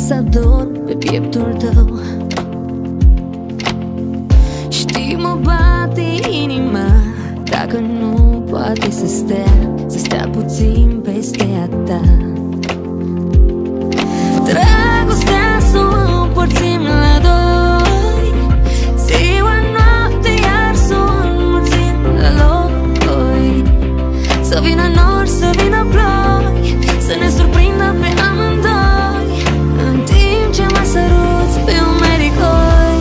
să adorm pe pieptul tău. Știi, mă bate inima, dacă nu poate să stea puțin peste a ta. Dragostea să o împărțim la doi, ziua, noapte, iar să o înmulțim la locoi. Să vină nori, să vină ploi, să ne surprindă pe amândoi, în timp ce mă săruți pe umericoi.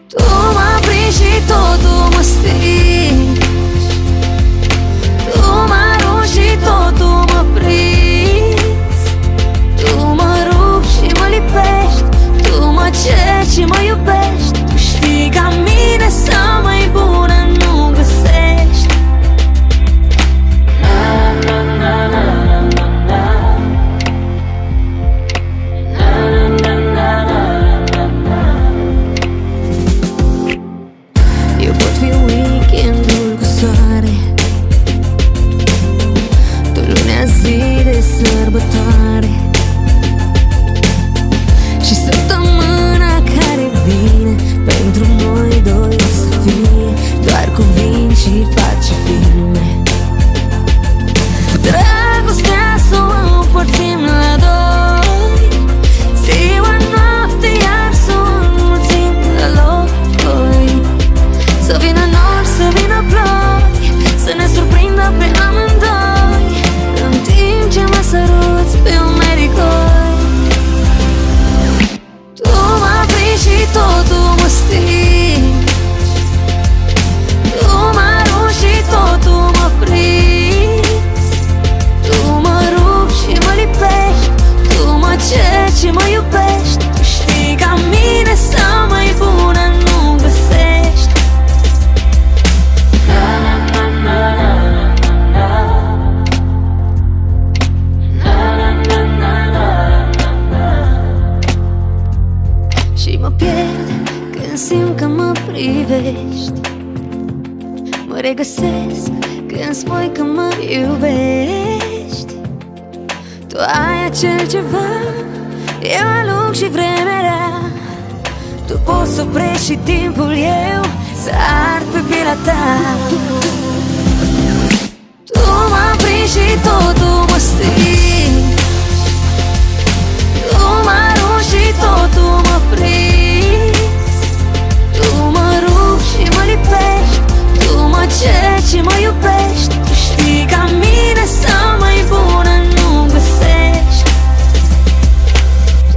Tu mă prinzi și totul mă stingi, tu mă arunci și totul mă prinzi, tu mă rupi și mă lipești, tu mă ceri și mă iubești. Tu știi ca mine să mai bună nu găsești. Eu pot fi weekendul cu soare, tu lunea zi de sărbătoare, și săptămâna care vine pentru noi doi o să fie doar cuvinte și pace filme. Dragostea să o împărțim la doi, ziua, noapte, iar să o înmulțim la locoi. Să vină nori, să vină ploi, să ne surprindă pe amândoi, în timp ce mă săruți pe umericoi. Tu mă prinzi și totul mă stingi, tu mă arunci și totul mă prinzi, tu mă rupi și mă lipești, tu mă ceri și mă iubești. Tu știi ca mine să mai bună nu găsești. Și mă pierd când simt că mă privești, mă regăsesc când spui că mă iubești. Tu ai acel ceva, eu alung și vremea rea, tu poți să oprești și timpul, eu să ard pe pielea ta. Tu mă prinzi și totul mă stingi, tu mă arunci și totul mă prinzi, tu mă rupi și mă lipești, tu mă ceri și mă iubești. Tu știi ca mine să mai bună nu găsești.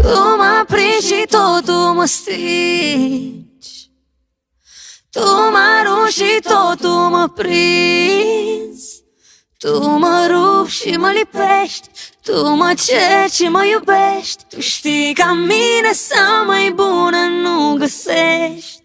Tu mă prinzi și totul mă stingi, tu mă arunci și totul mă prinzi, tu mă rupi și mă lipești, tu mă ceri și mă iubești. Tu știi ca mine să mai bună nu găsești.